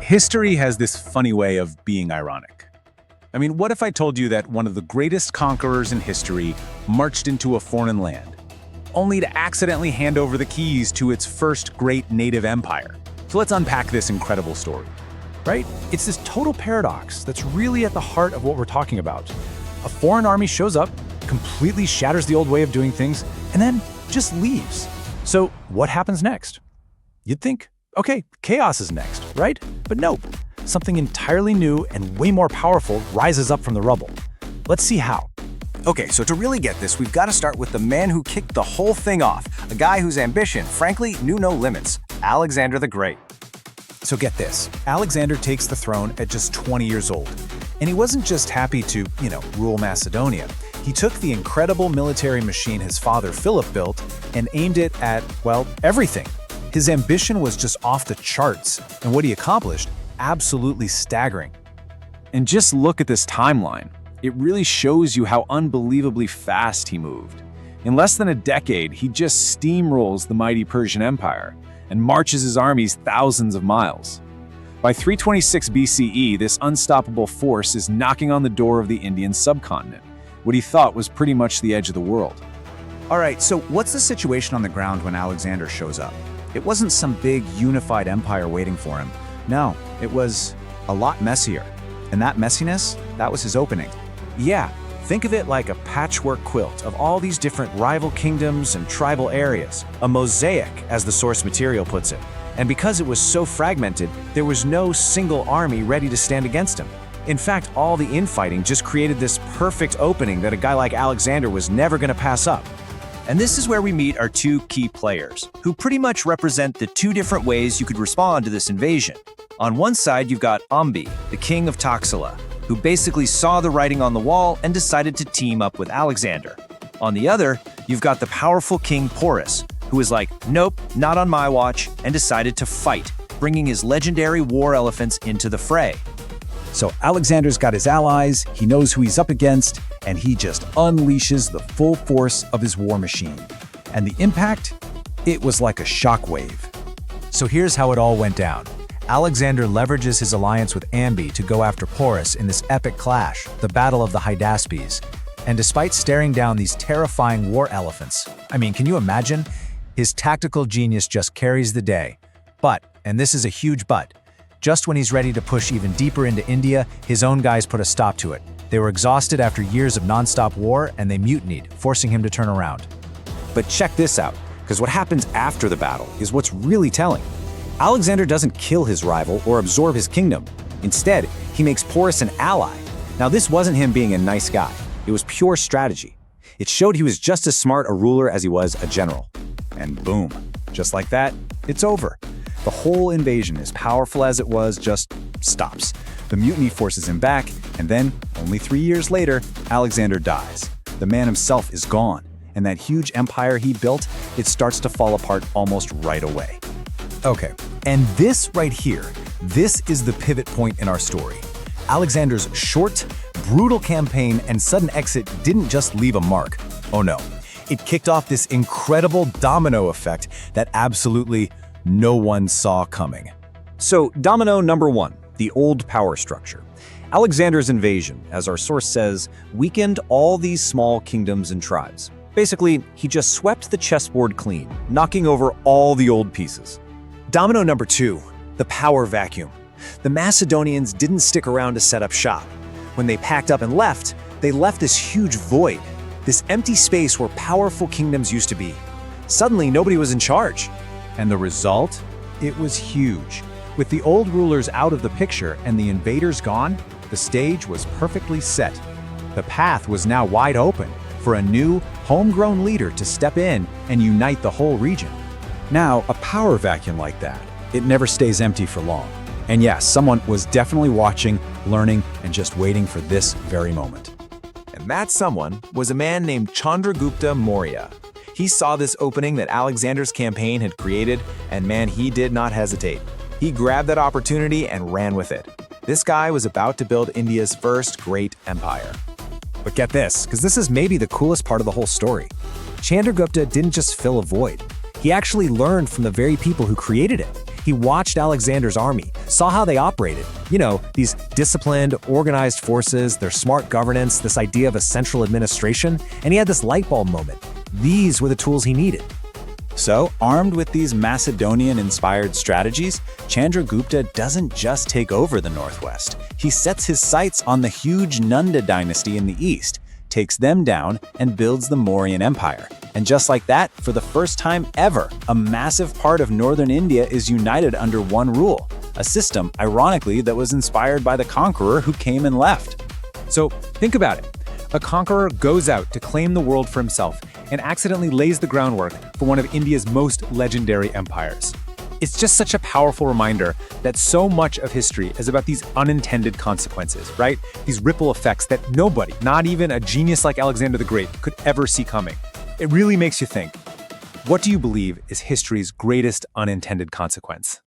History has this funny way of being ironic. I mean, what if I told you that one of the greatest conquerors in history marched into a foreign land, only to accidentally hand over the keys to its first great native empire? So let's unpack this incredible story. Right? It's this total paradox that's really at the heart of what we're talking about. A foreign army shows up, completely shatters the old way of doing things, and then just leaves. So what happens next? You'd think, okay, chaos is next, right? But nope. Something entirely new and way more powerful rises up from the rubble. Let's see how. Okay, so to really get this, we've got to start with the man who kicked the whole thing off, a guy whose ambition, frankly, knew no limits, Alexander the Great. So get this, Alexander takes the throne at just 20 years old. And he wasn't just happy to, rule Macedonia. He took the incredible military machine his father Philip built and aimed it at, everything. His ambition was just off the charts, and what he accomplished, absolutely staggering. And just look at this timeline. It really shows you how unbelievably fast he moved. In less than a decade, he just steamrolls the mighty Persian Empire and marches his armies thousands of miles. By 326 BCE, this unstoppable force is knocking on the door of the Indian subcontinent, what he thought was pretty much the edge of the world. All right, so what's the situation on the ground when Alexander shows up? It wasn't some big unified empire waiting for him. No, it was a lot messier. And that messiness, that was his opening. Yeah, think of it like a patchwork quilt of all these different rival kingdoms and tribal areas. A mosaic, as the source material puts it. And because it was so fragmented, there was no single army ready to stand against him. In fact, all the infighting just created this perfect opening that a guy like Alexander was never going to pass up. And this is where we meet our two key players, who pretty much represent the two different ways you could respond to this invasion. On one side, you've got Ambhi, the king of Taxila, who basically saw the writing on the wall and decided to team up with Alexander. On the other, you've got the powerful king Porus, who was like, nope, not on my watch, and decided to fight, bringing his legendary war elephants into the fray. So Alexander's got his allies, he knows who he's up against, and he just unleashes the full force of his war machine. And the impact? It was like a shockwave. So here's how it all went down. Alexander leverages his alliance with Ambhi to go after Porus in this epic clash, the Battle of the Hydaspes. And despite staring down these terrifying war elephants, can you imagine? His tactical genius just carries the day. But, and this is a huge but, just when he's ready to push even deeper into India, his own guys put a stop to it. They were exhausted after years of nonstop war, and they mutinied, forcing him to turn around. But check this out, because what happens after the battle is what's really telling. Alexander doesn't kill his rival or absorb his kingdom. Instead, he makes Porus an ally. Now, this wasn't him being a nice guy. It was pure strategy. It showed he was just as smart a ruler as he was a general. And boom, just like that, it's over. The whole invasion, as powerful as it was, just stops. The mutiny forces him back, and then, only 3 years later, Alexander dies. The man himself is gone, and that huge empire he built, it starts to fall apart almost right away. Okay, and this right here, this is the pivot point in our story. Alexander's short, brutal campaign and sudden exit didn't just leave a mark. Oh no, it kicked off this incredible domino effect that absolutely no one saw coming. So, domino number one, the old power structure. Alexander's invasion, as our source says, weakened all these small kingdoms and tribes. Basically, he just swept the chessboard clean, knocking over all the old pieces. Domino number two, the power vacuum. The Macedonians didn't stick around to set up shop. When they packed up and left, they left this huge void, this empty space where powerful kingdoms used to be. Suddenly, nobody was in charge. And the result? It was huge. With the old rulers out of the picture and the invaders gone, the stage was perfectly set. The path was now wide open for a new, homegrown leader to step in and unite the whole region. Now, a power vacuum like that, it never stays empty for long. And yes, someone was definitely watching, learning, and just waiting for this very moment. And that someone was a man named Chandragupta Maurya. He saw this opening that Alexander's campaign had created, and man, he did not hesitate. He grabbed that opportunity and ran with it. This guy was about to build India's first great empire. But get this, because this is maybe the coolest part of the whole story. Chandragupta didn't just fill a void. He actually learned from the very people who created it. He watched Alexander's army, saw how they operated. You know, these disciplined, organized forces, their smart governance, this idea of a central administration, and he had this light bulb moment. These were the tools he needed. So, armed with these Macedonian-inspired strategies, Chandragupta doesn't just take over the northwest. He sets his sights on the huge Nanda dynasty in the east, takes them down, and builds the Mauryan Empire. And just like that, for the first time ever, a massive part of northern India is united under one rule, a system, ironically, that was inspired by the Conqueror who came and left. So, think about it. A conqueror goes out to claim the world for himself and accidentally lays the groundwork for one of India's most legendary empires. It's just such a powerful reminder that so much of history is about these unintended consequences, right? These ripple effects that nobody, not even a genius like Alexander the Great, could ever see coming. It really makes you think, what do you believe is history's greatest unintended consequence?